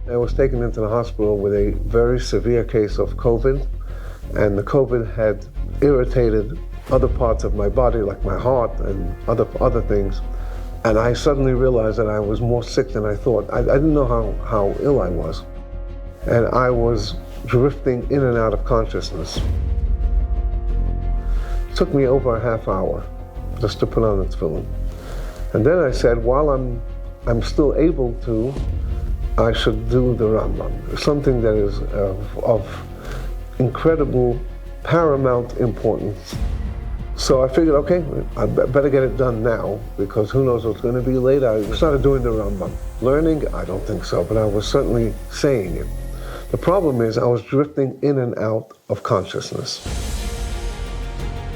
I was taken into the hospital with a very severe case of COVID, and the COVID had irritated other parts of my body, like my heart and other things. And I suddenly realized that I was more sick than I thought. I didn't know how ill I was. And I was drifting in and out of consciousness. It took me over a half hour just to put on the tefillin. And then I said, while I'm still able to, I should do the Rambam, something that is of incredible, paramount importance. So I figured, okay, I better get it done now, because who knows what's going to be later. I started doing the Rambam. Learning? I don't think so, but I was certainly saying it. The problem is I was drifting in and out of consciousness.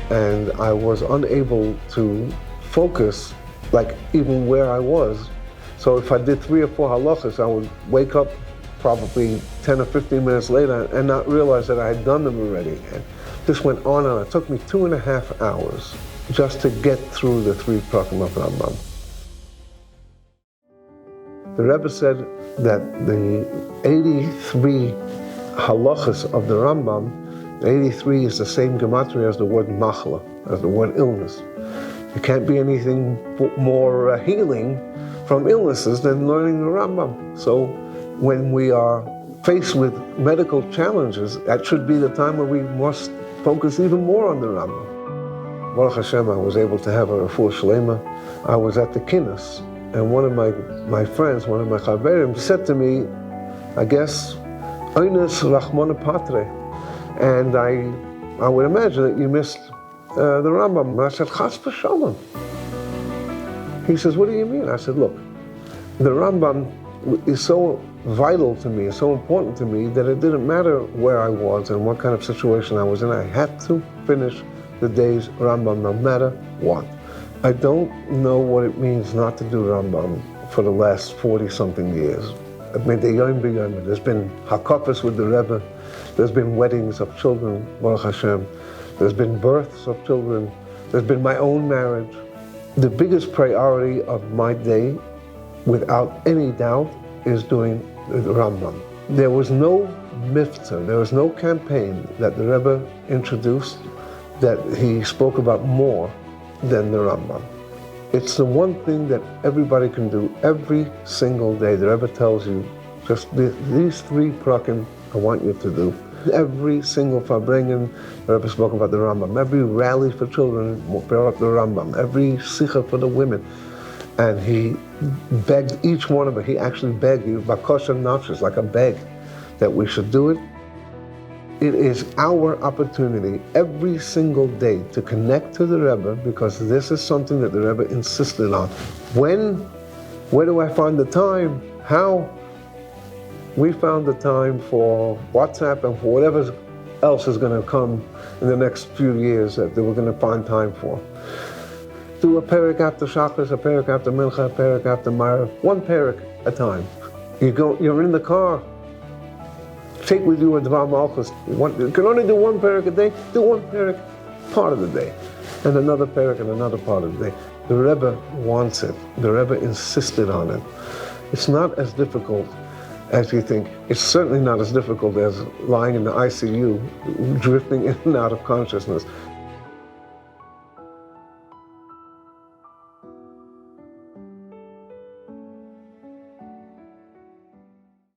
And I was unable to focus, like even where I was. So if I did 3 or 4 halachas, I would wake up probably 10 or 15 minutes later and not realize that I had done them already. And this went on and on. It took me 2.5 hours just to get through the 3 prakim of Rambam. The Rebbe said that the 83 halachas of the Rambam, 83 is the same gematria as the word machla, as the word illness. There can't be anything more healing from illnesses than learning the Rambam. So when we are faced with medical challenges, that should be the time when we must focus even more on the Rambam. Baruch Hashem, I was able to have a refuah shlema. I was at the kinus, and one of my friends, one of my chaverim, said to me, I guess, Oines Rachmana Patre. And I would imagine that you missed the Rambam. And I said, Chas v'shalom. He says, what do you mean? I said, look, the Rambam is so vital to me, is so important to me, that it didn't matter where I was and what kind of situation I was in. I had to finish the day's Rambam no matter what. I don't know what it means not to do Rambam for the last 40-something years. There's been hakafas with the Rebbe, there's been weddings of children, Baruch Hashem, there's been births of children, there's been my own marriage. The biggest priority of my day, without any doubt, is doing the Rambam. There was no mitzvah, there was no campaign that the Rebbe introduced that he spoke about more than the Rambam. It's the one thing that everybody can do every single day. The Rebbe tells you, just these 3 prakim I want you to do. Every single farbrengen, the Rebbe spoke about the Rambam. Every rally for children brought up the Rambam. Every sikha for the women. And he begged each one of them, he actually begged you, bakosha nafshis, like a beg, that we should do it. It is our opportunity every single day to connect to the Rebbe, because this is something that the Rebbe insisted on. Where do I find the time? How? We found the time for WhatsApp and for whatever else is going to come in the next few years that we're going to find time for. Do a perek after Shachris, a perek after Mincha, a perek after Marav, 1 perek a time. You're in the car. Take with you a Dvar Malchus. You can only do 1 perek a day. Do 1 perek part of the day, and another perek in another part of the day. The Rebbe wants it. The Rebbe insisted on it. It's not as difficult as you think. It's certainly not as difficult as lying in the ICU, drifting in and out of consciousness.